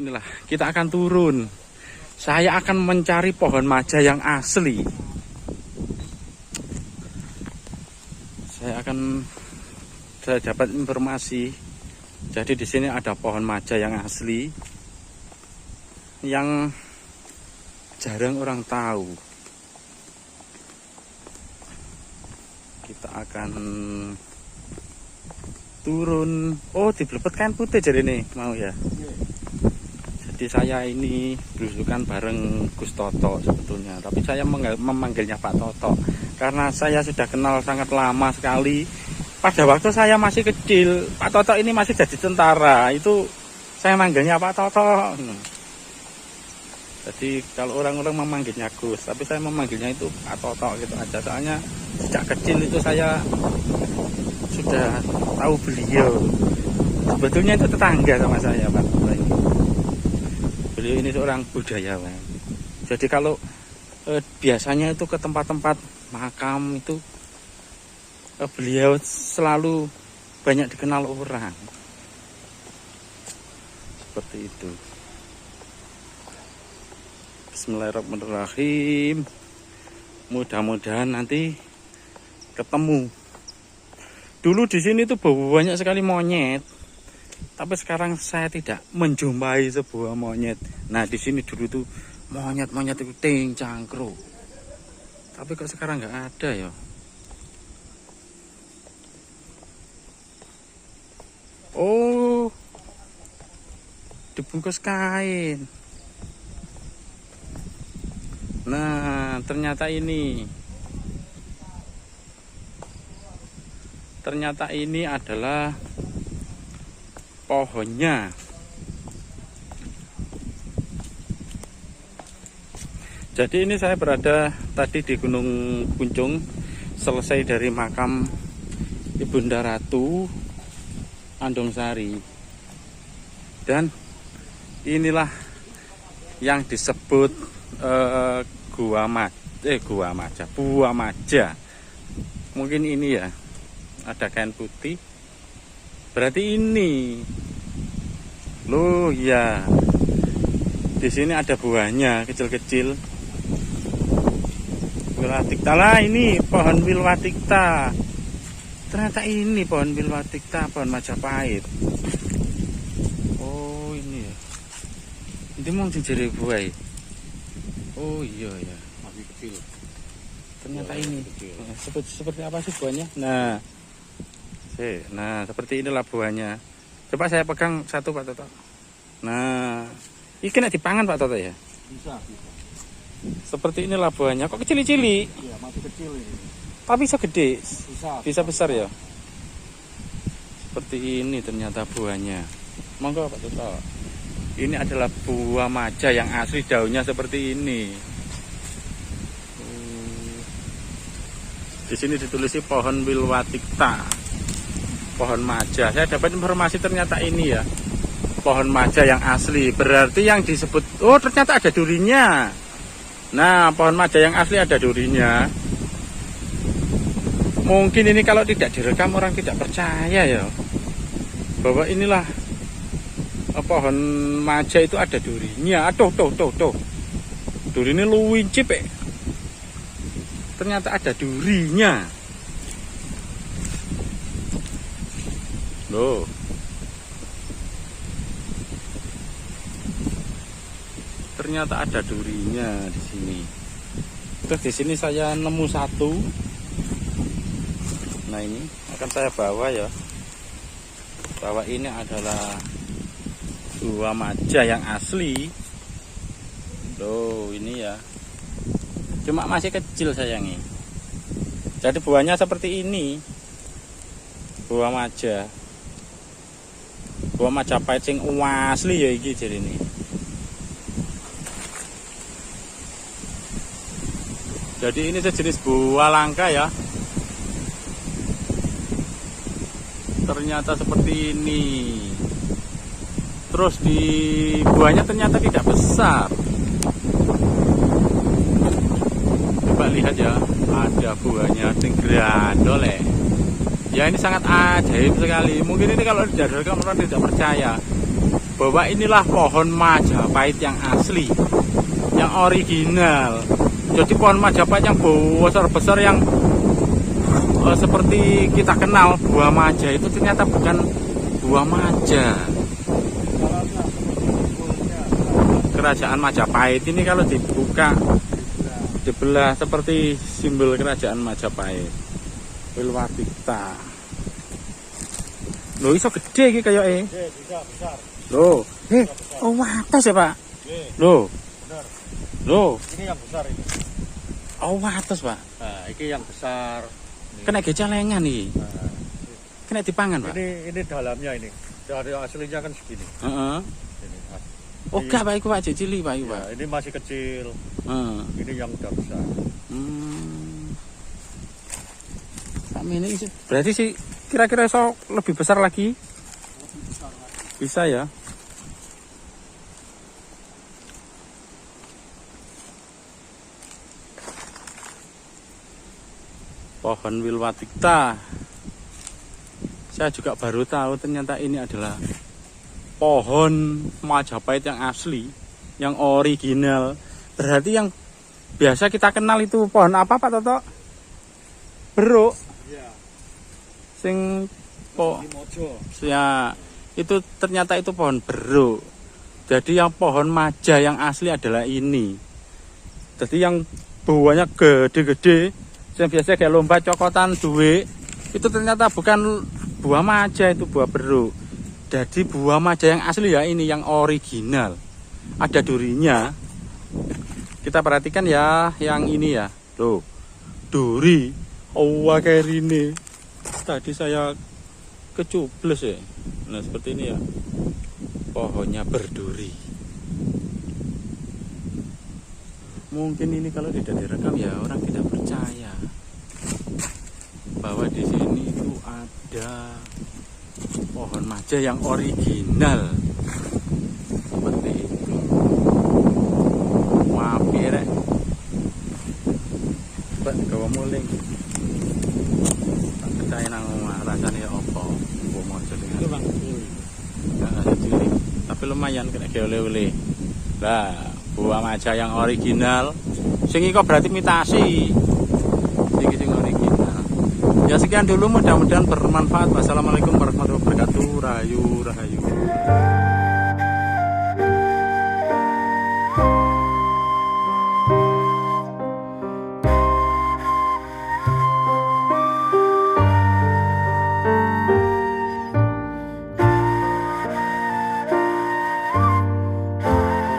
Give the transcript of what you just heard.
inilah kita akan turun. Saya akan mencari pohon maja yang asli. Saya dapat informasi. Jadi di sini ada pohon maja yang asli yang jarang orang tahu. Kita akan turun. Oh, diblepet kain putih jadi nih mau ya. Jadi saya ini berusukan bareng Gus Toto sebetulnya, tapi saya memanggilnya Pak Toto karena saya sudah kenal sangat lama sekali. Pada waktu saya masih kecil, Pak Toto ini masih jadi tentara, itu saya manggilnya Pak Toto. Jadi kalau orang-orang memanggilnya Gus, tapi saya memanggilnya itu Pak Toto gitu aja. Soalnya sejak kecil itu saya sudah tahu beliau. Sebetulnya itu tetangga sama saya, Pak. Beliau ini seorang budayawan. Jadi kalau biasanya itu ke tempat-tempat makam itu beliau selalu banyak dikenal orang. Seperti itu. Bismillahirrahmanirrahim. Mudah-mudahan nanti ketemu. Dulu di sini tuh banyak sekali monyet. Tapi sekarang saya tidak menjumpai sebuah monyet. Nah, di sini dulu tuh monyet-monyet itu cangkruk. Tapi kok sekarang nggak ada ya. Oh, dibungkus kain. Nah, ternyata ini adalah pohonnya. Jadi ini saya berada tadi di Gunung Puncung, selesai dari makam Ibunda Ratu Andongsari. Dan inilah yang disebut Buah Maja. Mungkin ini ya. Ada kain putih. Berarti ini. Loh ya. Di sini ada buahnya kecil-kecil. Wilwatikta lah, ini pohon Wilwatikta. Ternyata ini pohon Wilwatikta, pohon Majapahit. Oh, ini ya. Ini mau dijeri buah. Oh iya ya, masih kecil. Ternyata ini. Seperti apa sih buahnya? Nah, seperti inilah buahnya. Coba saya pegang satu, Pak Toto. Nah, ini kena dipangan, Pak Toto ya? Bisa. Seperti inilah buahnya. Kok kecil-cili? Iya, masih kecil ini. Tapi bisa gede. Bisa besar ya. Seperti ini ternyata buahnya. Monggo, Pak Toto. Ini adalah buah maja yang asli, daunnya seperti ini. Di sini ditulis pohon Wilwatikta. Pohon maja. Saya dapat informasi ternyata ini ya. Pohon maja yang asli. Berarti yang disebut, oh ternyata ada durinya. Nah, pohon maja yang asli ada durinya. Mungkin ini kalau tidak direkam orang tidak percaya ya. Bahwa inilah pohon maja itu ada durinya. Tuh. Duri ini luwincip. Ternyata ada durinya. Loh. Ternyata ada durinya di sini. Terus di sini saya nemu satu. Nah, ini akan saya bawa ya. Bahwa ini adalah buah maja yang asli. Loh, ini ya. Cuma masih kecil sayangi. Jadi buahnya seperti ini. Buah maja. Buah Majapahit sing asli ya iki jadi ini. Jadi ini sejenis buah langka ya. Ternyata seperti ini. Terus di buahnya ternyata tidak besar. Coba lihat ya, ada buahnya grandol ya. Ya ini sangat ajaib sekali. Mungkin ini kalau tidak direkam orang tidak percaya. bahwa inilah pohon Majapahit yang asli, yang original. Jadi pohon Majapahit yang besar-besar yang seperti kita kenal buah maja itu ternyata bukan buah maja. Kerajaan Majapahit ini kalau dibuka, dibelah seperti simbol kerajaan Majapahit. Wilwatikta. Loh, iso gede iki kayake. Besar. Loh, oh wates ya, Pak? Loh. Benar. Loh, Ini yang besar ini. oh wates, Pak. Nah, ini yang besar. Kena gecalengan nih. Nah, Kena dipangan, Pak. ini dalamnya ini. Dari aslinya kan segini. Heeh. Ini. Oh, gak, Pak, iku Pak, cili, Pak, iku, Ya, Pak. ini masih kecil. Heeh. Ini yang udah besar. Kami ini berarti sih kira-kira so lebih besar lagi. Bisa ya. Pohon Wilwatikta. Saya juga baru tahu ternyata ini adalah pohon Majapahit yang asli, yang original. Berarti yang biasa kita kenal itu pohon apa, Pak Toto? Beruk. Iya. Sing Mojo. ya itu ternyata itu pohon beruk. Jadi yang pohon maja yang asli adalah ini. Jadi yang buahnya gede-gede, yang biasa kayak lomba cokotan duwe, itu ternyata bukan buah maja, itu buah beruk. Jadi buah maja yang asli ya ini, yang original. Ada durinya. Kita perhatikan ya yang ini ya. Loh, duri. Oh, kayak ini. Tadi saya kecubles ya. Nah, seperti ini ya. Pohonnya berduri. Mungkin ini kalau tidak direkam ya orang tidak percaya bahwa di sini itu ada pohon maja yang original. Seperti itu. Wapi rek. Pak gawa muling. Tak percaya nang rasanya apa. Buah maja dengan Itu bang. nggak ada cili, tapi lumayan kena oleh-oleh. Lah, buah maja yang original. Sing iki kok berarti imitasi. Sing original. Ya sekian dulu, mudah-mudahan bermanfaat. Wassalamualaikum warahmatullahi wabarakatuh. Rahayu.